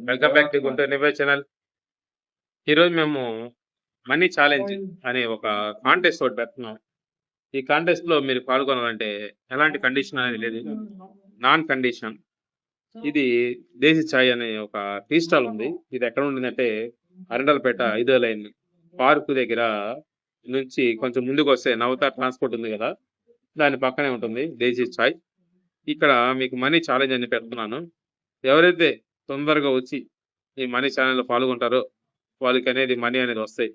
Welcome back to Guntur నివే channel. ఈరోజు మేము మనీ ఛాలెంజ్ అనే ఒక కాంటెస్ట్ ఒకటి పెడుతున్నాం. ఈ కాంటెస్ట్ లో మీరు పాల్గొనాలంటే ఎలాంటి కండిషన్ అనేది లేదు, నాన్ కండిషన్. ఇది దేశీ ఛాయ్ అనే ఒక టీ స్టాల్ ఉంది. ఇది ఎక్కడ ఉండిందంటే అరండల్పేట 5వ లైన్ పార్క్ దగ్గర నుంచి కొంచెం ముందుకు వస్తే నవత ట్రాన్స్పోర్ట్ ఉంది కదా, దాని పక్కనే ఉంటుంది దేశీ ఛాయ్. ఇక్కడ మీకు మనీ ఛాలెంజ్ అని పెడుతున్నాను. ఎవరైతే తొందరగా వచ్చి ఈ మనీ ఛాలెంజ్ లో పాల్గొంటారో వాళ్ళకి అనేది మనీ అనేది వస్తాయి.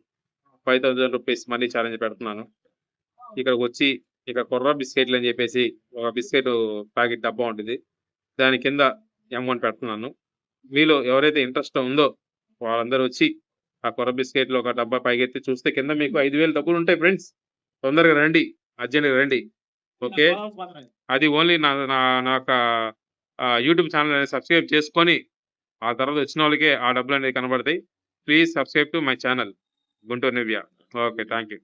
5000 రూపీస్ మనీ ఛాలెంజ్ పెడుతున్నాను. ఇక్కడికి వచ్చి ఇక్కడ కొర్ర బిస్కెట్లు అని చెప్పేసి ఒక బిస్కెట్ ప్యాకెట్ డబ్బా ఉంటుంది, దాని కింద అమౌంట్ పెడుతున్నాను. మీలో ఎవరైతే ఇంట్రెస్ట్ ఉందో వాళ్ళందరూ వచ్చి ఆ కొర్ర బిస్కెట్లు ఒక డబ్బా పైకెత్తి చూస్తే కింద మీకు 5000 డబ్బులు ఉంటాయి. ఫ్రెండ్స్, తొందరగా రండి, అర్జెంట్గా రండి. ఓకే, అది ఓన్లీ నా యూట్యూబ్ ఛానల్ అనేది సబ్స్క్రైబ్ చేసుకొని ఆ తర్వాత వచ్చిన వాళ్ళకే ఆ డబ్బులు అనేది కనబడతాయి. Please subscribe to my channel Guntur Nivya. Okay, thank you.